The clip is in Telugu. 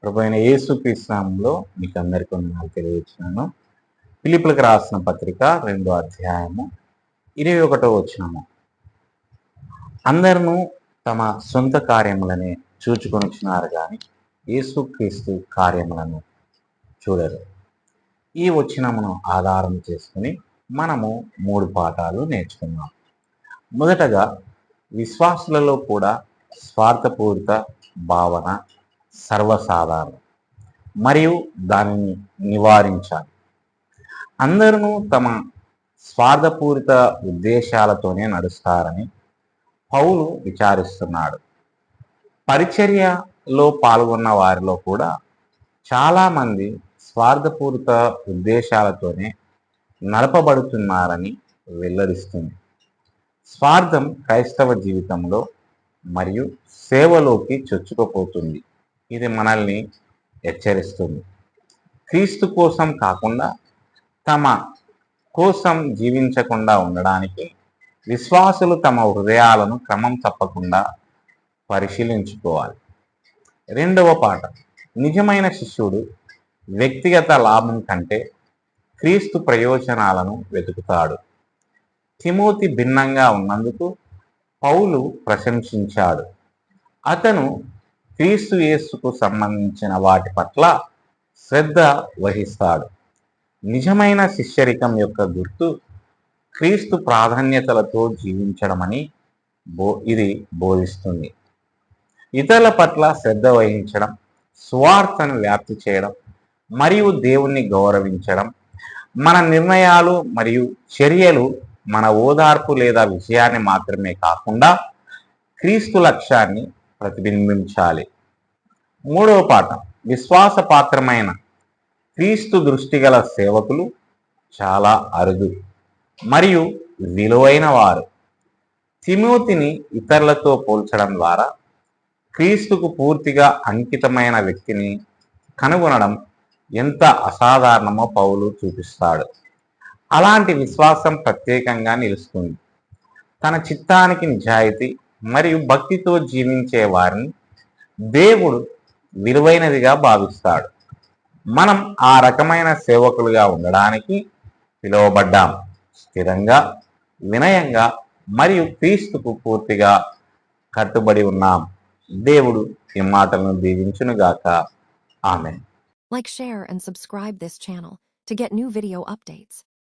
ప్రభువైన యేసుక్రీస్తు నామములో మీకు అందరికీ వందనాలు తెలియజేస్తున్నాను. ఫిలిప్పీయులకు రాసిన పత్రిక 2వ అధ్యాయము 21వ వచనము. అందరూ తమ సొంత కార్యములనే చూచుకొనుచున్నారు గాని యేసుక్రీస్తు కార్యములను చూడరు. ఈ వచనమును ఆధారం చేసుకుని మనము 3 పాఠాలు నేర్చుకున్నాం. మొదటగా, విశ్వాసులలో కూడా స్వార్థపూరిత భావన సర్వసాధారణం మరియు దానిని నివారించాలి. అందరూ తమ స్వార్థపూరిత ఉద్దేశాలతోనే నడుస్తారని పౌలు విచారిస్తున్నాడు. పరిచర్యలో పాల్గొన్న వారిలో కూడా చాలామంది స్వార్థపూరిత ఉద్దేశాలతోనే నడపబడుతున్నారని వెల్లడిస్తుంది. స్వార్థం క్రైస్తవ జీవితంలో మరియు సేవలోకి చొచ్చుకుపోతుంది. ఇది మనల్ని హెచ్చరిస్తుంది. క్రీస్తు కోసం కాకుండా తమ కోసం జీవించకుండా ఉండడానికి విశ్వాసులు తమ హృదయాలను క్రమం తప్పకుండా పరిశీలించుకోవాలి. 2వ పాఠం, నిజమైన శిష్యుడు వ్యక్తిగత లాభం కంటే క్రీస్తు ప్రయోజనాలను వెతుకుతాడు. తిమోతి భిన్నంగా ఉన్నందుకు పౌలు ప్రశంసించాడు. అతను క్రీస్తు యేసుకు సంబంధించిన వాటి పట్ల శ్రద్ధ వహిస్తాడు. నిజమైన శిష్యరికం యొక్క గుర్తు క్రీస్తు ప్రాధాన్యతలతో జీవించడమని ఇది బోధిస్తుంది. ఇతరుల పట్ల శ్రద్ధ వహించడం, సువార్తను వ్యాప్తి చేయడం మరియు దేవుణ్ణి గౌరవించడం మన నిర్ణయాలు మరియు చర్యలు మన ఓదార్పు లేదా విజయాన్ని మాత్రమే కాకుండా క్రీస్తు లక్ష్యాన్ని ప్రతిబింబించాలి. 3వ పాఠం, విశ్వాసపాత్రమైన క్రీస్తు దృష్టి గల సేవకులు చాలా అరుదు మరియు విలువైన వారు. తిమోతిని ఇతరులతో పోల్చడం ద్వారా క్రీస్తుకు పూర్తిగా అంకితమైన వ్యక్తిని కనుగొనడం ఎంత అసాధారణమో పౌలు చూపిస్తాడు. అలాంటి విశ్వాసం ప్రత్యేకంగా నిలుస్తుంది. తన చిత్తానికి నిజాయితీ మరియు భక్తితో జీవించే వారిని దేవుడు విలువైనదిగా భావిస్తాడు. మనం ఆ రకమైన సేవకులుగా ఉండడానికి పిలువబడ్డాం. స్థిరంగా, వినయంగా మరియు క్రీస్తుకు పూర్తిగా కట్టుబడి ఉన్నాం. దేవుడు ఈ మాటలను దీవించునుగాక. ఆమేన్. Like, share and subscribe this channel to get new video updates.